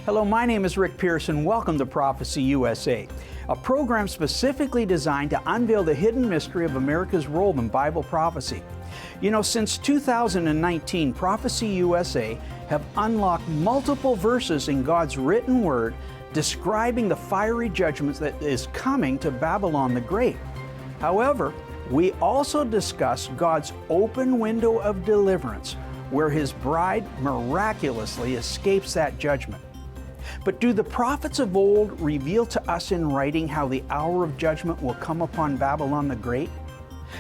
Hello, my name is Rick Pearson. Welcome to Prophecy USA, a program specifically designed to unveil the hidden mystery of America's role in Bible prophecy. You know, since 2019, Prophecy USA have unlocked multiple verses in God's written word describing the fiery judgment that is coming to Babylon the Great. However, we also discuss God's open window of deliverance, where His bride miraculously escapes that judgment. But do the prophets of old reveal to us in writing how the hour of judgment will come upon Babylon the Great?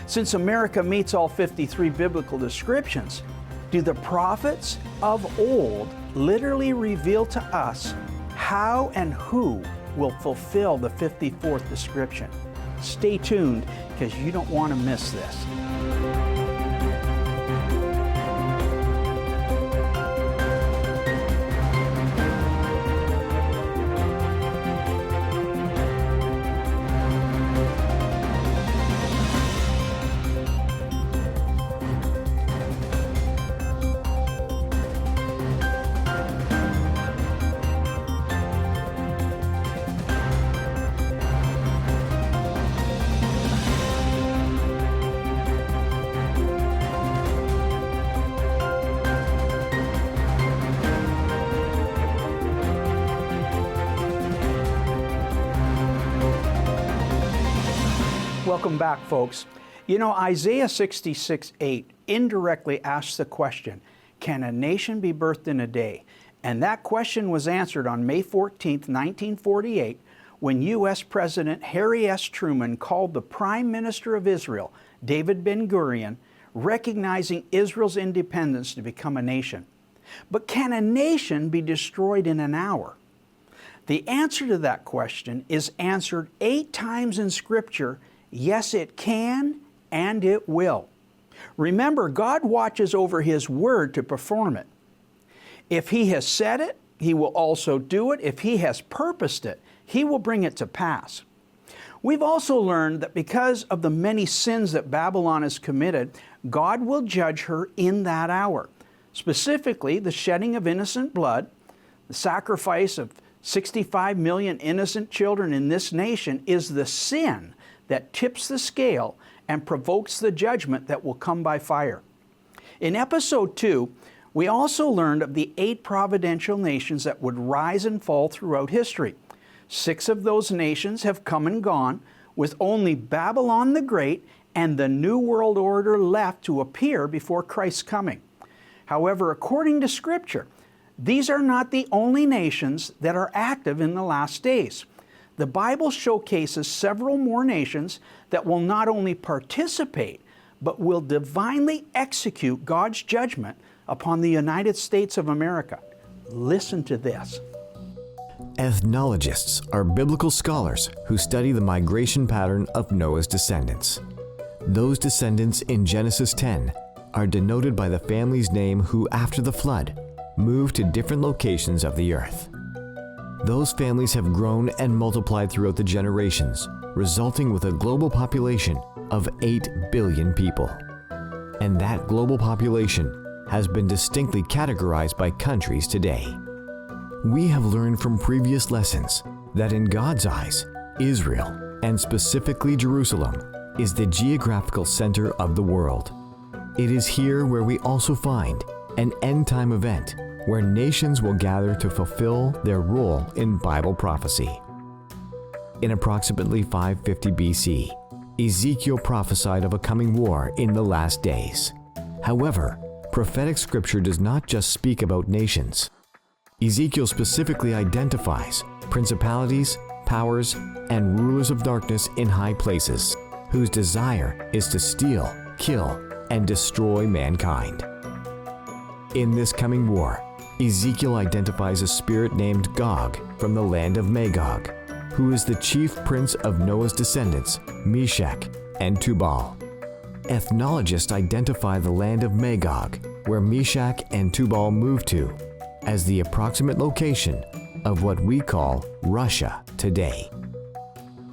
Since America meets all 53 biblical descriptions, do the prophets of old literally reveal to us how and who will fulfill the 54th description? Stay tuned, because you don't want to miss this. Welcome back, folks. You know, Isaiah 66:8 indirectly asks the question, can a nation be birthed in a day? And that question was answered on May 14th, 1948, when U.S. President Harry S. Truman called the Prime Minister of Israel, David Ben-Gurion, recognizing Israel's independence to become a nation. But can a nation be destroyed in an hour? The answer to that question is answered 8 times in Scripture. Yes, it can, and it will. Remember, God watches over His word to perform it. If He has said it, He will also do it. If He has purposed it, He will bring it to pass. We've also learned that because of the many sins that Babylon has committed, God will judge her in that hour. Specifically, the shedding of innocent blood, the sacrifice of 65 million innocent children in this nation is the sin that tips the scale and provokes the judgment that will come by fire. In episode 2, we also learned of the 8 providential nations that would rise and fall throughout history. 6 of those nations have come and gone, with only Babylon the Great and the New World Order left to appear before Christ's coming. However, according to Scripture, these are not the only nations that are active in the last days. The Bible showcases several more nations that will not only participate, but will divinely execute God's judgment upon the United States of America. Listen to this. Ethnologists are biblical scholars who study the migration pattern of Noah's descendants. Those descendants in Genesis 10 are denoted by the family's name who, after the flood, moved to different locations of the earth. Those families have grown and multiplied throughout the generations, resulting with a global population of 8 billion people. And that global population has been distinctly categorized by countries today. We have learned from previous lessons that in God's eyes, Israel, and specifically Jerusalem, is the geographical center of the world. It is here where we also find an end-time event where nations will gather to fulfill their role in Bible prophecy. In approximately 550 BC, Ezekiel prophesied of a coming war in the last days. However, prophetic scripture does not just speak about nations. Ezekiel specifically identifies principalities, powers, and rulers of darkness in high places, whose desire is to steal, kill, and destroy mankind. In this coming war, Ezekiel identifies a spirit named Gog from the land of Magog, who is the chief prince of Noah's descendants, Meshach and Tubal. Ethnologists identify the land of Magog, where Meshach and Tubal moved to, as the approximate location of what we call Russia today.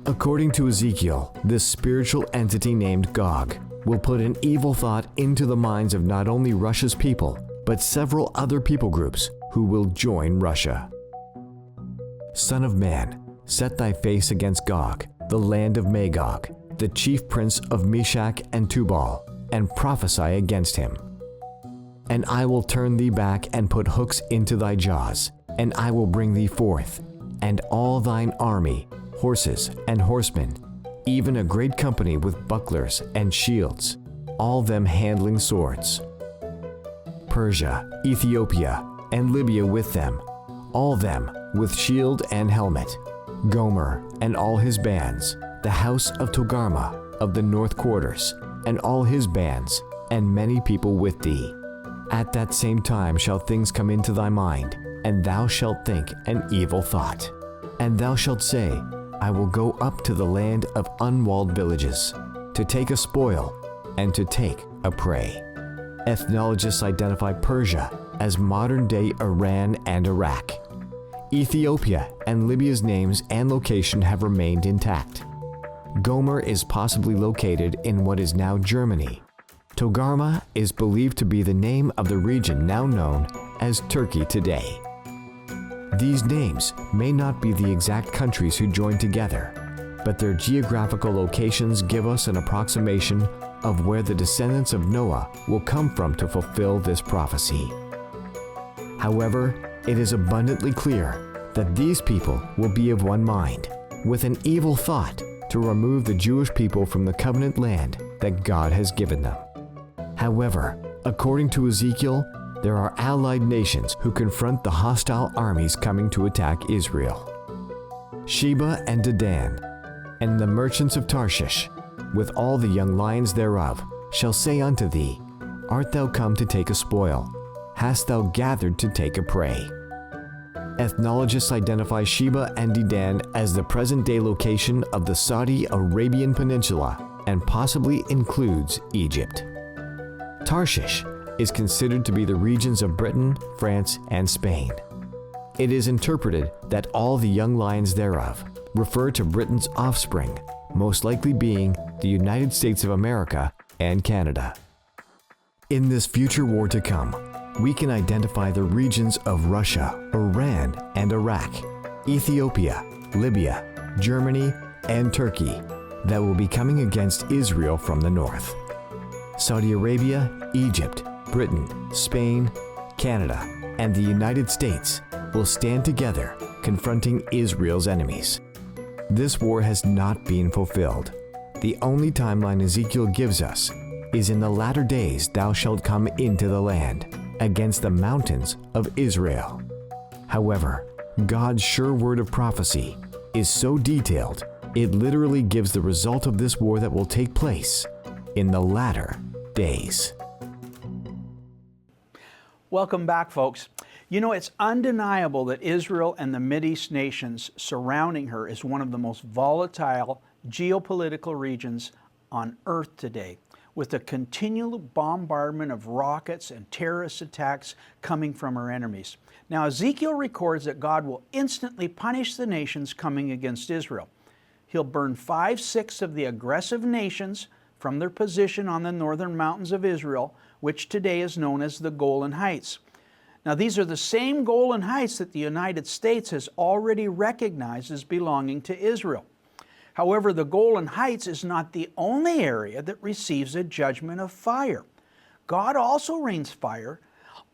According to Ezekiel, this spiritual entity named Gog will put an evil thought into the minds of not only Russia's people, but several other people groups who will join Russia. Son of man, set thy face against Gog, the land of Magog, the chief prince of Meshach and Tubal, and prophesy against him. And I will turn thee back and put hooks into thy jaws, and I will bring thee forth, and all thine army, horses and horsemen, even a great company with bucklers and shields, all them handling swords. Persia, Ethiopia, and Libya with them, all them with shield and helmet. Gomer and all his bands, the house of Togarmah of the north quarters, and all his bands, and many people with thee. At that same time shall things come into thy mind, and thou shalt think an evil thought. And thou shalt say, I will go up to the land of unwalled villages, to take a spoil, and to take a prey. Ethnologists identify Persia as modern-day Iran and Iraq. Ethiopia and Libya's names and location have remained intact. Gomer is possibly located in what is now Germany. Togarmah is believed to be the name of the region now known as Turkey today. These names may not be the exact countries who joined together, but their geographical locations give us an approximation of where the descendants of Noah will come from to fulfill this prophecy. However, it is abundantly clear that these people will be of one mind, with an evil thought to remove the Jewish people from the covenant land that God has given them. However, according to Ezekiel, there are allied nations who confront the hostile armies coming to attack Israel. Sheba and Dedan, and the merchants of Tarshish, with all the young lions thereof, shall say unto thee, Art thou come to take a spoil? Hast thou gathered to take a prey? Ethnologists identify Sheba and Dedan as the present-day location of the Saudi Arabian Peninsula and possibly includes Egypt. Tarshish is considered to be the regions of Britain, France, and Spain. It is interpreted that all the young lions thereof refer to Britain's offspring, most likely being the United States of America and Canada. In this future war to come, we can identify the regions of Russia, Iran, and Iraq, Ethiopia, Libya, Germany, and Turkey that will be coming against Israel from the north. Saudi Arabia, Egypt, Britain, Spain, Canada, and the United States will stand together confronting Israel's enemies. This war has not been fulfilled. The only timeline Ezekiel gives us is in the latter days thou shalt come into the land, against the mountains of Israel. However, God's sure word of prophecy is so detailed, it literally gives the result of this war that will take place in the latter days. Welcome back, folks. You know, it's undeniable that Israel and the Mideast nations surrounding her is one of the most volatile geopolitical regions on earth today, with the continual bombardment of rockets and terrorist attacks coming from her enemies. Now, Ezekiel records that God will instantly punish the nations coming against Israel. He'll burn 5/6 of the aggressive nations from their position on the northern mountains of Israel, which today is known as the Golan Heights. Now, these are the same Golan Heights that the United States has already recognized as belonging to Israel. However, the Golan Heights is not the only area that receives a judgment of fire. God also rains fire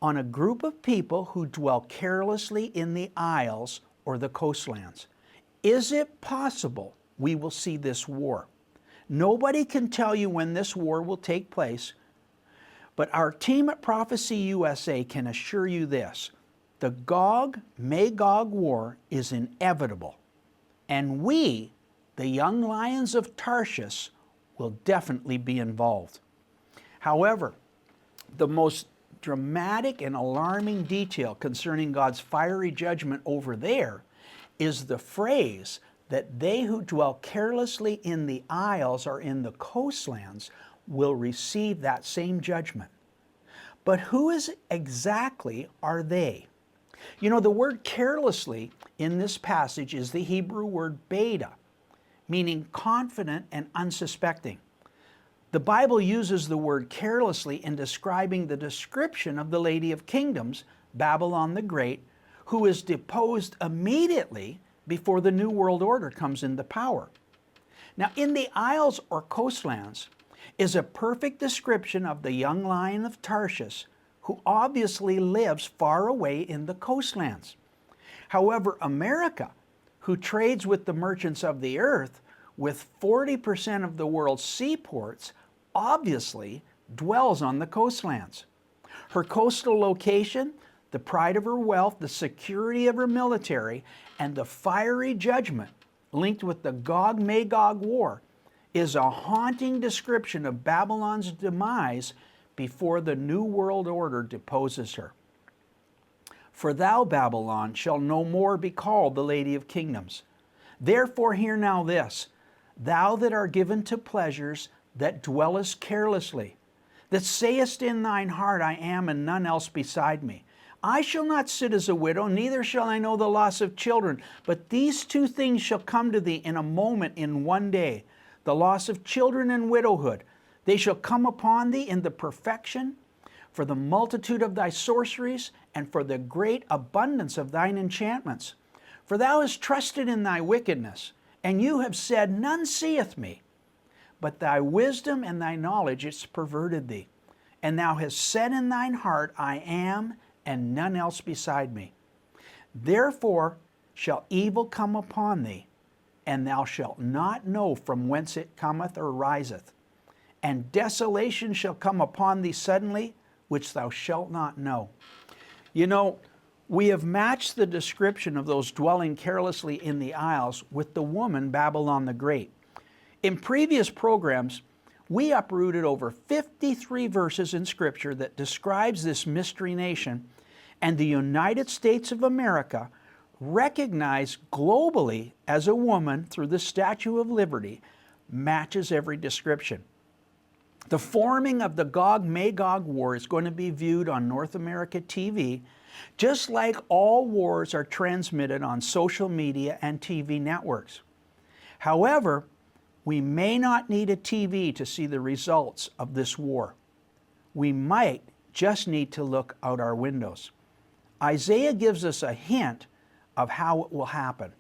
on a group of people who dwell carelessly in the isles or the coastlands. Is it possible we will see this war? Nobody can tell you when this war will take place, but our team at Prophecy USA can assure you this: the Gog-Magog war is inevitable, and we, the young lions of Tarshish, will definitely be involved. However, the most dramatic and alarming detail concerning God's fiery judgment over there is the phrase that they who dwell carelessly in the isles or in the coastlands will receive that same judgment. But who exactly are they? You know, the word carelessly in this passage is the Hebrew word beta, meaning confident and unsuspecting. The Bible uses the word carelessly in describing the description of the Lady of Kingdoms, Babylon the Great, who is deposed immediately before the New World Order comes into power. Now, in the Isles or coastlands is a perfect description of the young lion of Tarshish, who obviously lives far away in the coastlands. However, America, who trades with the merchants of the earth, with 40% of the world's seaports, obviously dwells on the coastlands. Her coastal location, the pride of her wealth, the security of her military, and the fiery judgment linked with the Gog-Magog war is a haunting description of Babylon's demise before the New World Order deposes her. For thou, Babylon, shall no more be called the Lady of Kingdoms. Therefore hear now this, thou that art given to pleasures, that dwellest carelessly, that sayest in thine heart, I am, and none else beside me. I shall not sit as a widow, neither shall I know the loss of children. But these two things shall come to thee in a moment, in one day, the loss of children and widowhood. They shall come upon thee in the perfection, for the multitude of thy sorceries, and for the great abundance of thine enchantments. For thou hast trusted in thy wickedness, and you have said, none seeth me. But thy wisdom and thy knowledge it's perverted thee. And thou hast said in thine heart, I am, and none else beside me. Therefore shall evil come upon thee, and thou shalt not know from whence it cometh or riseth. And desolation shall come upon thee suddenly, which thou shalt not know. You know, we have matched the description of those dwelling carelessly in the isles with the woman Babylon the Great. In previous programs, we uprooted over 53 verses in Scripture that describes this mystery nation, and the United States of America, recognized globally as a woman through the Statue of Liberty, matches every description. The forming of the Gog-Magog war is going to be viewed on North America TV, just like all wars are transmitted on social media and TV networks. However, we may not need a TV to see the results of this war. We might just need to look out our windows. Isaiah gives us a hint of how it will happen.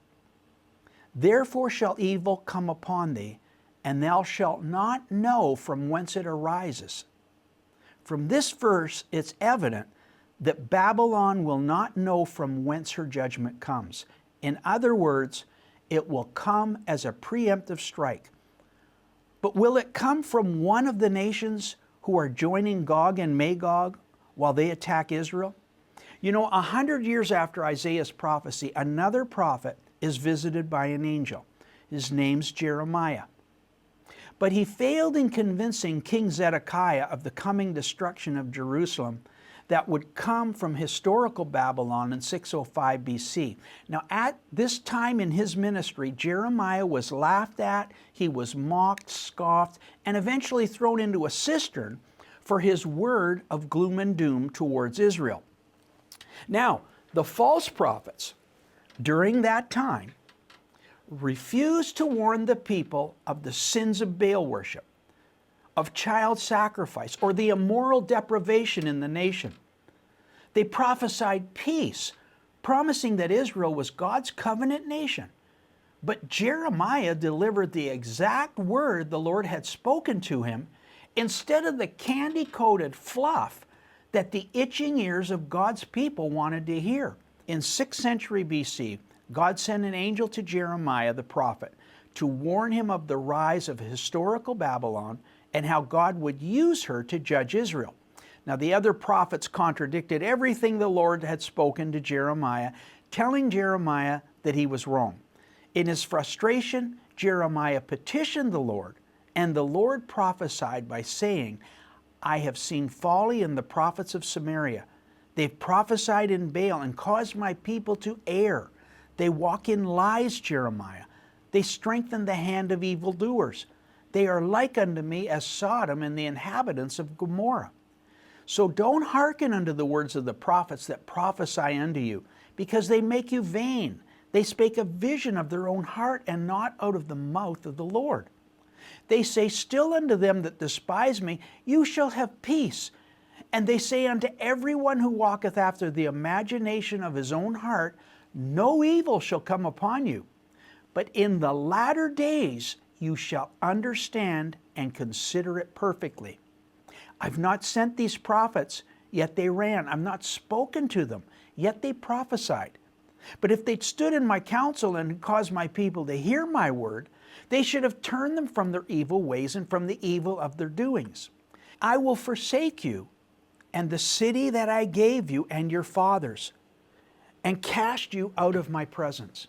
Therefore shall evil come upon thee, and thou shalt not know from whence it arises. From this verse, it's evident that Babylon will not know from whence her judgment comes. In other words, it will come as a preemptive strike. But will it come from one of the nations who are joining Gog and Magog while they attack Israel? You know, 100 years after Isaiah's prophecy, another prophet is visited by an angel. His name's Jeremiah. But he failed in convincing King Zedekiah of the coming destruction of Jerusalem that would come from historical Babylon in 605 BC. Now, at this time in his ministry, Jeremiah was laughed at, he was mocked, scoffed, and eventually thrown into a cistern for his word of gloom and doom towards Israel. Now, the false prophets during that time refused to warn the people of the sins of Baal worship, of child sacrifice, or the immoral deprivation in the nation. They prophesied peace, promising that Israel was God's covenant nation. But Jeremiah delivered the exact word the Lord had spoken to him instead of the candy-coated fluff that the itching ears of God's people wanted to hear. In 6th century BC, God sent an angel to Jeremiah the prophet to warn him of the rise of historical Babylon and how God would use her to judge Israel. Now, the other prophets contradicted everything the Lord had spoken to Jeremiah, telling Jeremiah that he was wrong. In his frustration, Jeremiah petitioned the Lord, and the Lord prophesied by saying, I have seen folly in the prophets of Samaria. They've prophesied in Baal and caused my people to err. They walk in lies, Jeremiah. They strengthen the hand of evildoers. They are like unto me as Sodom and the inhabitants of Gomorrah. So don't hearken unto the words of the prophets that prophesy unto you, because they make you vain. They spake a vision of their own heart, and not out of the mouth of the Lord. They say still unto them that despise me, you shall have peace. And they say unto every one who walketh after the imagination of his own heart, no evil shall come upon you, but in the latter days you shall understand and consider it perfectly. I've not sent these prophets, yet they ran. I've not spoken to them, yet they prophesied. But if they'd stood in my counsel and caused my people to hear my word, they should have turned them from their evil ways and from the evil of their doings. I will forsake you and the city that I gave you and your fathers, and cast you out of my presence.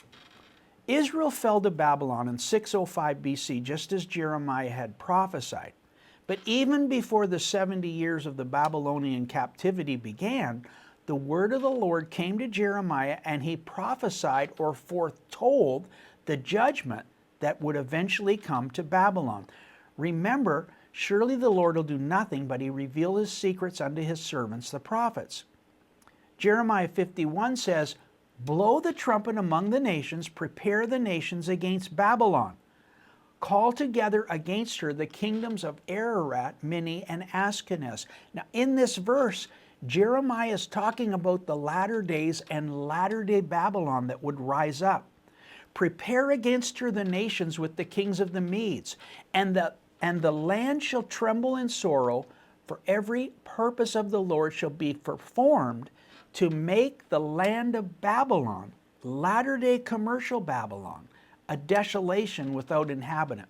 Israel fell to Babylon in 605 BC, just as Jeremiah had prophesied. But even before the 70 years of the Babylonian captivity began, the word of the Lord came to Jeremiah, and he prophesied or foretold the judgment that would eventually come to Babylon. Remember, surely the Lord will do nothing, but he reveal his secrets unto his servants, the prophets. Jeremiah 51 says, blow the trumpet among the nations, prepare the nations against Babylon. Call together against her the kingdoms of Ararat, Minni, and Ashkenaz. Now in this verse, Jeremiah is talking about the latter days and latter day Babylon that would rise up. Prepare against her the nations with the kings of the Medes, and the land shall tremble in sorrow, for every purpose of the Lord shall be performed to make the land of Babylon, latter-day commercial Babylon, a desolation without inhabitant.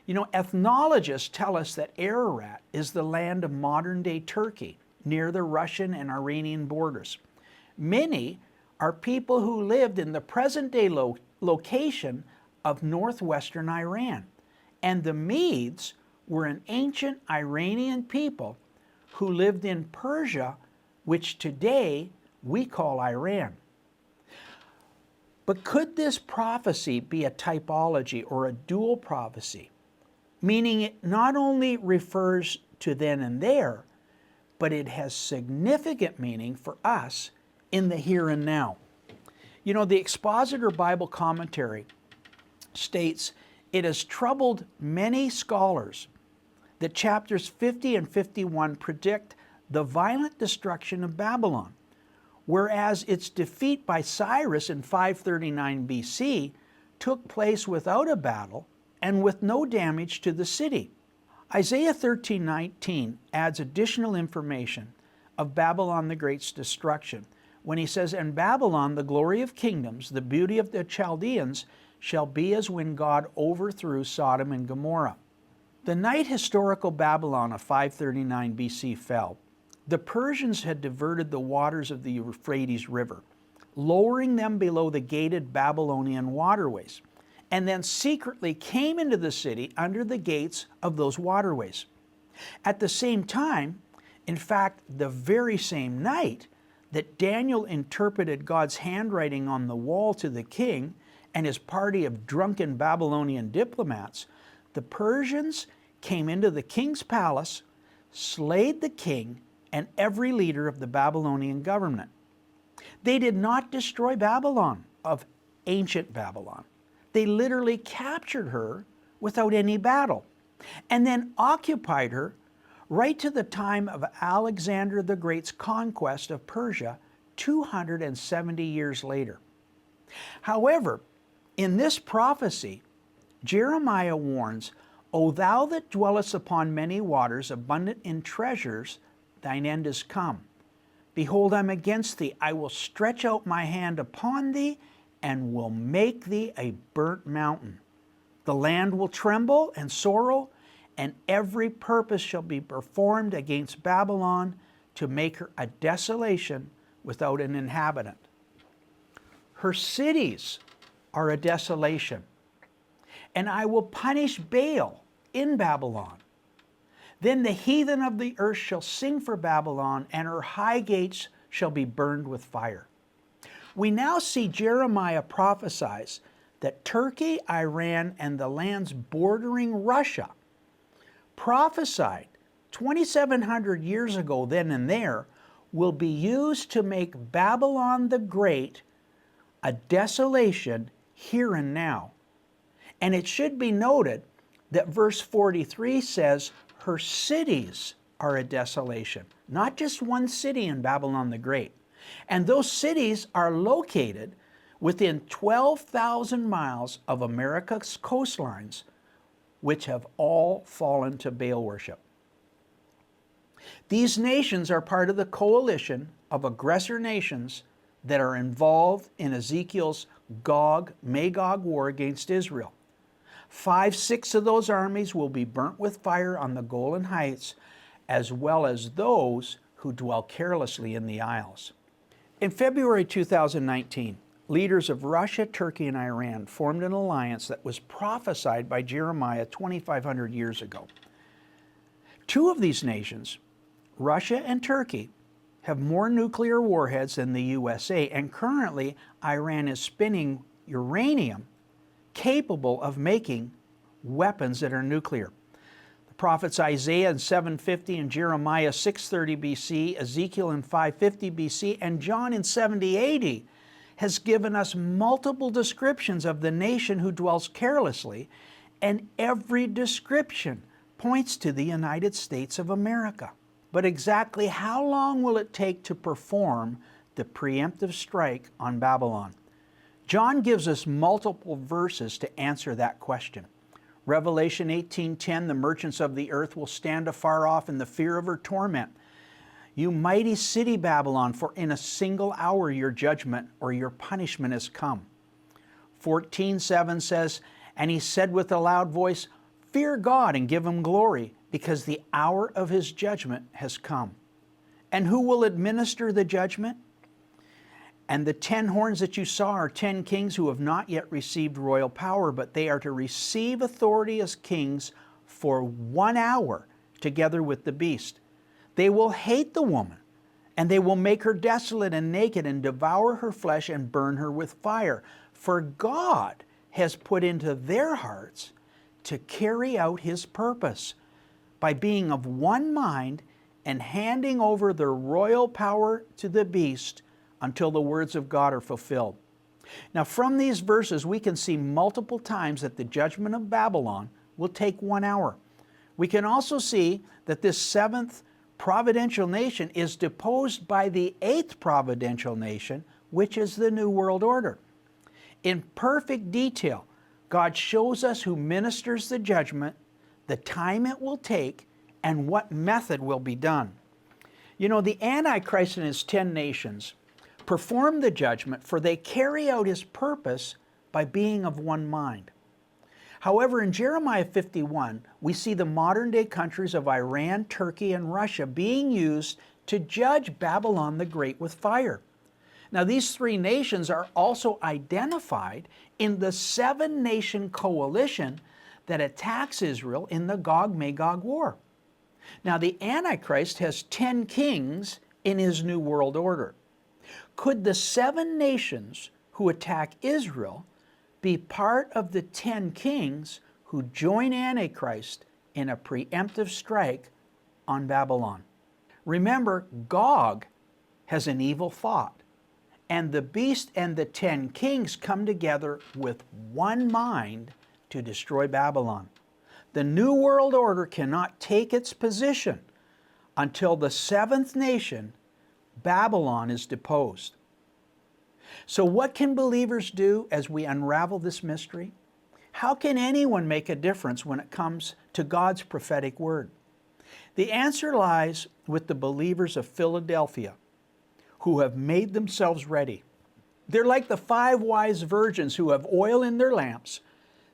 You know, ethnologists tell us that Ararat is the land of modern-day Turkey, near the Russian and Iranian borders. Many are people who lived in the present-day location of northwestern Iran. And the Medes were an ancient Iranian people who lived in Persia, which today we call Iran. But could this prophecy be a typology or a dual prophecy, meaning it not only refers to then and there, but it has significant meaning for us in the here and now? You know, the Expositor Bible Commentary states, it has troubled many scholars that chapters 50 and 51 predict the violent destruction of Babylon, whereas its defeat by Cyrus in 539 BC took place without a battle and with no damage to the city. Isaiah 13:19 adds additional information of Babylon the Great's destruction when he says, and Babylon, the glory of kingdoms, the beauty of the Chaldeans, shall be as when God overthrew Sodom and Gomorrah. The night historical Babylon of 539 BC fell, the Persians had diverted the waters of the Euphrates River, lowering them below the gated Babylonian waterways, and then secretly came into the city under the gates of those waterways. At the same time, in fact, the very same night that Daniel interpreted God's handwriting on the wall to the king and his party of drunken Babylonian diplomats, the Persians came into the king's palace, slayed the king and every leader of the Babylonian government. They did not destroy Babylon, of ancient Babylon. They literally captured her without any battle, and then occupied her right to the time of Alexander the Great's conquest of Persia 270 years later. However, in this prophecy, Jeremiah warns, O thou that dwellest upon many waters, abundant in treasures, thine end is come. Behold, I'm against thee. I will stretch out my hand upon thee, and will make thee a burnt mountain. The land will tremble and sorrow, and every purpose shall be performed against Babylon to make her a desolation without an inhabitant. Her cities are a desolation, and I will punish Baal in Babylon. Then the heathen of the earth shall sing for Babylon, and her high gates shall be burned with fire. We now see Jeremiah prophesies that Turkey, Iran, and the lands bordering Russia prophesied 2,700 years ago then and there will be used to make Babylon the Great a desolation here and now. And it should be noted that verse 43 says her cities are a desolation, not just one city in Babylon the Great. And those cities are located within 12,000 miles of America's coastlines, which have all fallen to Baal worship. These nations are part of the coalition of aggressor nations that are involved in Ezekiel's Gog-Magog war against Israel. 5/6 of those armies will be burnt with fire on the Golan Heights, as well as those who dwell carelessly in the Isles. In February 2019, leaders of Russia, Turkey, and Iran formed an alliance that was prophesied by Jeremiah 2,500 years ago. Two of these nations, Russia and Turkey, have more nuclear warheads than the USA, and currently Iran is spinning uranium capable of making weapons that are nuclear. The prophets Isaiah in 750 and Jeremiah 630 BC, Ezekiel in 550 BC, and John in 70 AD has given us multiple descriptions of the nation who dwells carelessly, and every description points to the United States of America. But exactly how long will it take to perform the preemptive strike on Babylon? John gives us multiple verses to answer that question. Revelation 18:10, the merchants of the earth will stand afar off in the fear of her torment. You mighty city Babylon, for in a single hour your judgment or your punishment has come. 14:7 says, and he said with a loud voice, fear God and give him glory, because the hour of his judgment has come. And who will administer the judgment? And the 10 horns that you saw are 10 kings who have not yet received royal power, but they are to receive authority as kings for 1 hour together with the beast. They will hate the woman, and they will make her desolate and naked, and devour her flesh and burn her with fire. For God has put into their hearts to carry out his purpose by being of one mind and handing over their royal power to the beast until the words of God are fulfilled. Now, from these verses, we can see multiple times that the judgment of Babylon will take 1 hour. We can also see that this 7th providential nation is deposed by the 8th providential nation, which is the New World Order. In perfect detail, God shows us who ministers the judgment, the time it will take, and what method will be done. You know, the Antichrist and his 10 nations perform the judgment, for they carry out his purpose by being of one mind. However, in Jeremiah 51, we see the modern-day countries of Iran, Turkey, and Russia being used to judge Babylon the Great with fire. Now, these 3 nations are also identified in the 7-nation coalition that attacks Israel in the Gog-Magog war. Now, the Antichrist has 10 kings in his New World Order. Could the 7 nations who attack Israel be part of the 10 kings who join Antichrist in a preemptive strike on Babylon? Remember, Gog has an evil thought, and the beast and the 10 kings come together with one mind to destroy Babylon. The New World Order cannot take its position until the 7th nation, Babylon, is deposed. So what can believers do as we unravel this mystery? How can anyone make a difference when it comes to God's prophetic word? The answer lies with the believers of Philadelphia, who have made themselves ready. They're like the 5 wise virgins who have oil in their lamps.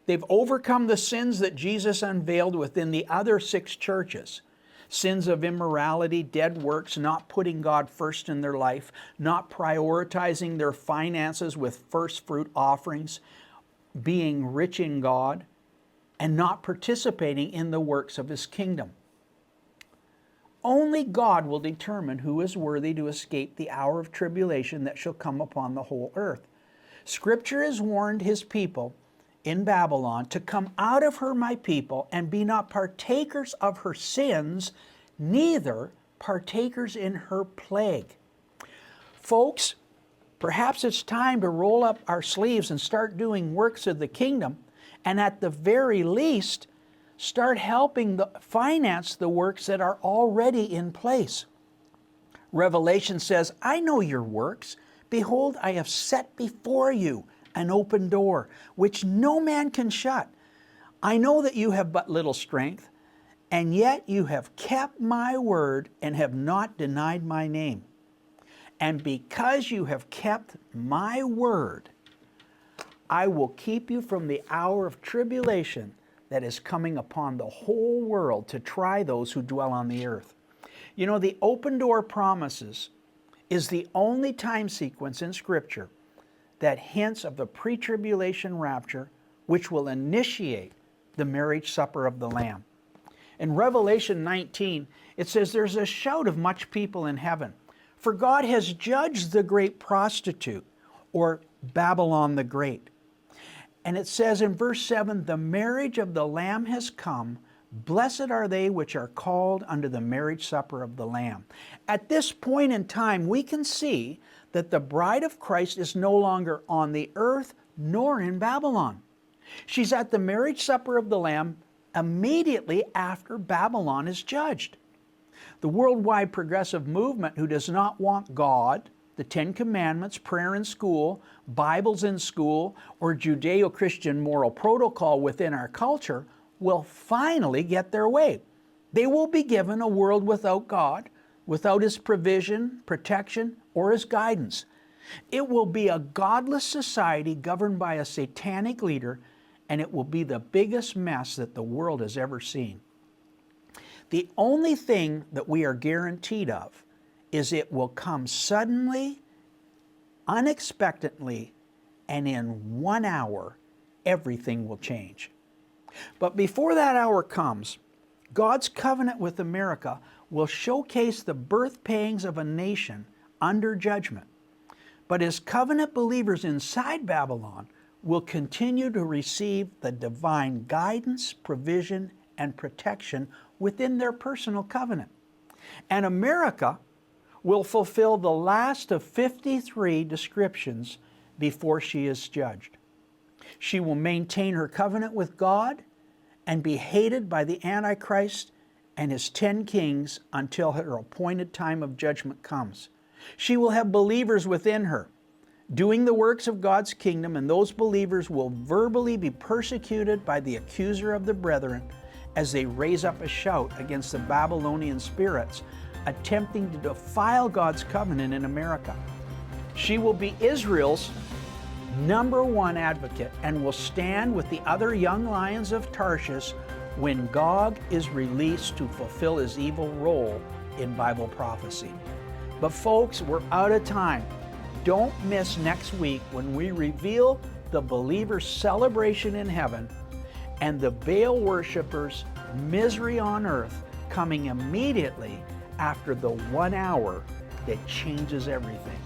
They've overcome the sins that Jesus unveiled within the other 6 churches. Sins of immorality, dead works, not putting God first in their life, not prioritizing their finances with first fruit offerings, being rich in God, and not participating in the works of His kingdom. Only God will determine who is worthy to escape the hour of tribulation that shall come upon the whole earth. Scripture has warned His people in Babylon to come out of her, my people, and be not partakers of her sins, neither partakers in her plague. Folks, perhaps it's time to roll up our sleeves and start doing works of the kingdom, and at the very least, start helping finance the works that are already in place. Revelation says, I know your works, Behold, I have set before you an open door, which no man can shut. I know that you have but little strength, and yet you have kept my word and have not denied my name. And because you have kept my word, I will keep you from the hour of tribulation that is coming upon the whole world to try those who dwell on the earth. You know, the open door promises is the only time sequence in Scripture that hints of the pre-tribulation rapture, which will initiate the marriage supper of the Lamb. In Revelation 19, it says, there's a shout of much people in heaven, for God has judged the great prostitute, or Babylon the Great. And it says in verse 7, the marriage of the Lamb has come. Blessed are they which are called unto the marriage supper of the Lamb. At this point in time, we can see that the bride of Christ is no longer on the earth nor in Babylon. She's at the marriage supper of the Lamb immediately after Babylon is judged. The worldwide progressive movement, who does not want God, the Ten Commandments, prayer in school, Bibles in school, or Judeo-Christian moral protocol within our culture, will finally get their way. They will be given a world without God, without His provision, protection, or His guidance. It will be a godless society governed by a satanic leader, and it will be the biggest mess that the world has ever seen. The only thing that we are guaranteed of is it will come suddenly, unexpectedly, and in 1 hour, everything will change. But before that hour comes, God's covenant with America will showcase the birth pangs of a nation under judgment. But His covenant believers inside Babylon will continue to receive the divine guidance, provision, and protection within their personal covenant. And America will fulfill the last of 53 descriptions before she is judged. She will maintain her covenant with God and be hated by the Antichrist and his 10 kings until her appointed time of judgment comes. She will have believers within her doing the works of God's kingdom, and those believers will verbally be persecuted by the accuser of the brethren as they raise up a shout against the Babylonian spirits attempting to defile God's covenant in America. She will be Israel's #1 advocate and will stand with the other young lions of Tarshish when Gog is released to fulfill his evil role in Bible prophecy. But folks, we're out of time. Don't miss next week when we reveal the believer's celebration in heaven and the Baal worshipers' misery on earth coming immediately after the 1 hour that changes everything.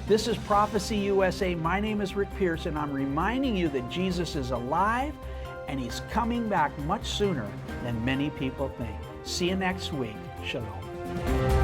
This is Prophecy USA. My name is Rick Pearson. I'm reminding you that Jesus is alive and He's coming back much sooner than many people think. See you next week. Shalom.